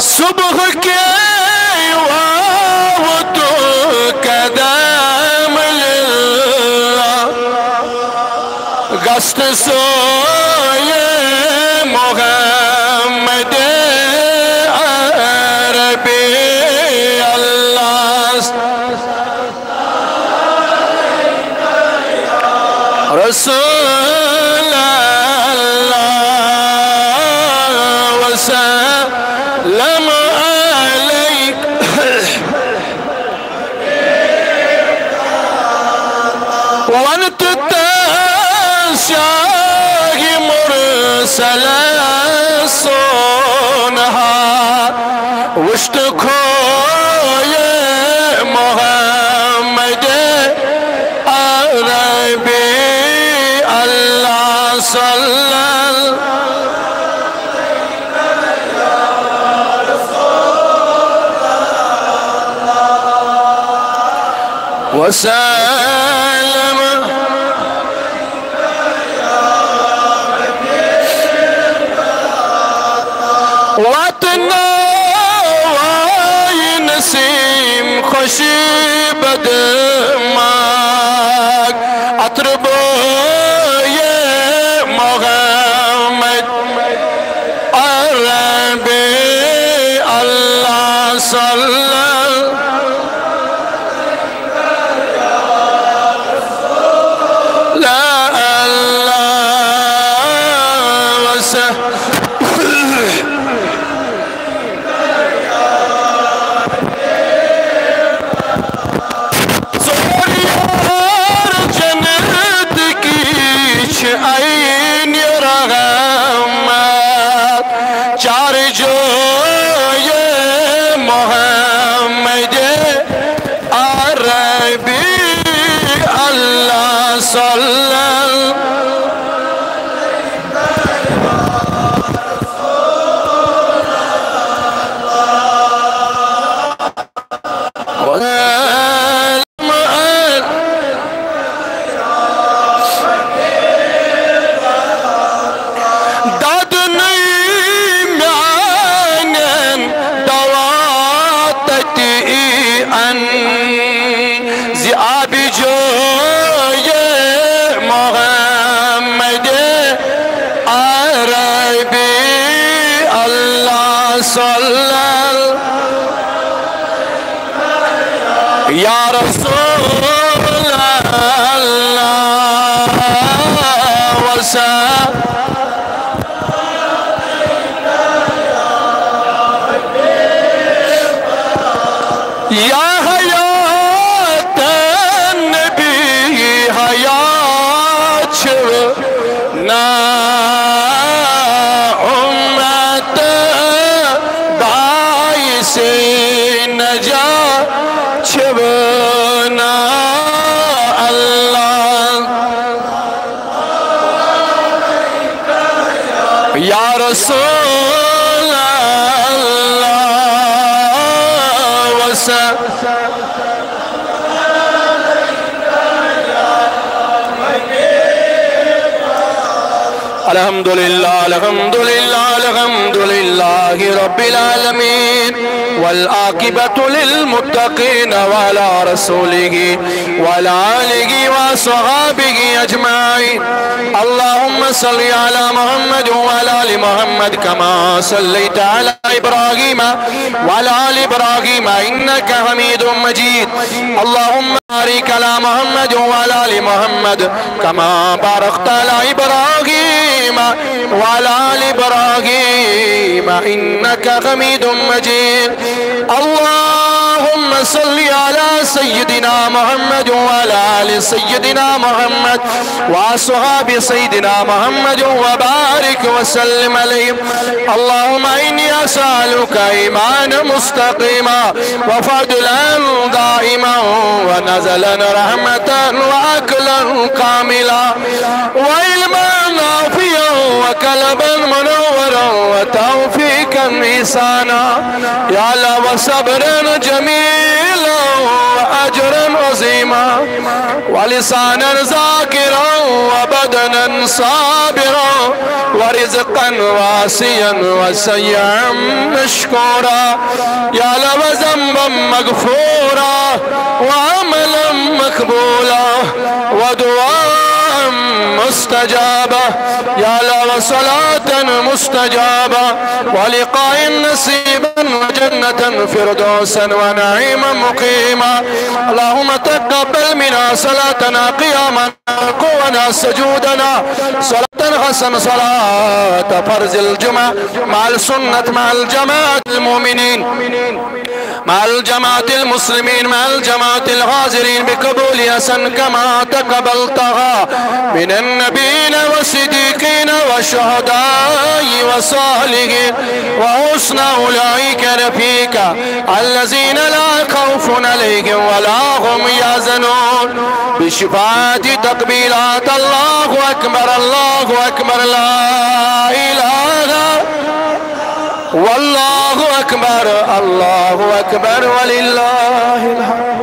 सुबह के वक्त कदम गस्त सोए मोहम्मद अरबी अल्लाह रसूल अल्लाह वसल्लम अलैक वन्त शाही मुरसल सोनहा वुश्त खोये मोहम्मद अरबी अल्लाह सल्लल्लाहु वसल्लम वतना वाई नसीम खुशी बदमाग अतरबो ये मोहम्मद अरबी अल्लाह सल्लल्लाहु वसल्लम आइन रहमत चार जो ये मोहम्मद अरबी अल्लाह या रसूल अल्लाह या हयात नबी हयात ना उम्मत दाई से नजा छबना अल्लाह या रसूल अल्लाह वसल्लम अल्हम्दुलिल्लाह अल्हम्दुलिल्लाह अल्हम्दुलिल्लाह रब्बिल आलमीन वल आकिबतु लिल मुत्तकीन वअला रसूलिही वअला आलिही वअस्हाबिही अजमाइन अल्लाहुम्मा सल्लि अला मुहम्मद वअला आलि मुहम्मद कमा सल्लैता अला इब्राहीम वअला आलि इब्राहीम इन्नका हमीदुम मजीद अल्लाहुम्मा बारिक अला मुहम्मद वअला आलि मुहम्मद कमा बारकता अला इब्राहीम वअला आलि इब्राहीम इन्नका हमीदुम मजीद अल्लाहुम्मा सल्लि अला सय्यिदिना मुहम्मद वअला आलि सय्यिदिना मुहम्मद वअस्हाबि सय्यिदिना मुहम्मद वबारिक वसल्लिम अलैहि अल्लाहुम्मा इन्नी असअलुका ईमानन मुस्तक़ीमा वफ़ज़लन दाइमन वनज़लन रहमतन वअक़लन कामिला वइल्मन नाफ़िअन वक़ल्बन मुनव्वरन वतौफ़ीक़न ihsana ya Allah wa sabran jamila wa ajran azima ولسانا ذاكرا وبدنا Sabira ورزقا واسيا وسيئا مشكورا يا لو ذنبا مغفورا وعملا مقبولا ودعاء مستجابة يا لو صلاة مستجابة ولقاء نصيبا وجنة فردوسا ونعيما مقيما. اللهم تقبل منا صلاتنا قيامنا ركوعنا سجودنا صلاة حسن صلاة فرض الجمعة مع السنة مع الجماعة المؤمنين مع الجماعة المسلمين مع الجماعة الغازرين بقبول حسن كما تقبلتها من النبيين والصديقين والشهداء والصالحين وحسن أولئك رفيقا الذين لا خوف عليهم ولا هم يحزنون بشفاعة تقبيلات. الله أكبر الله أكبر لا إله والله أكبر الله أكبر ولله الحمد.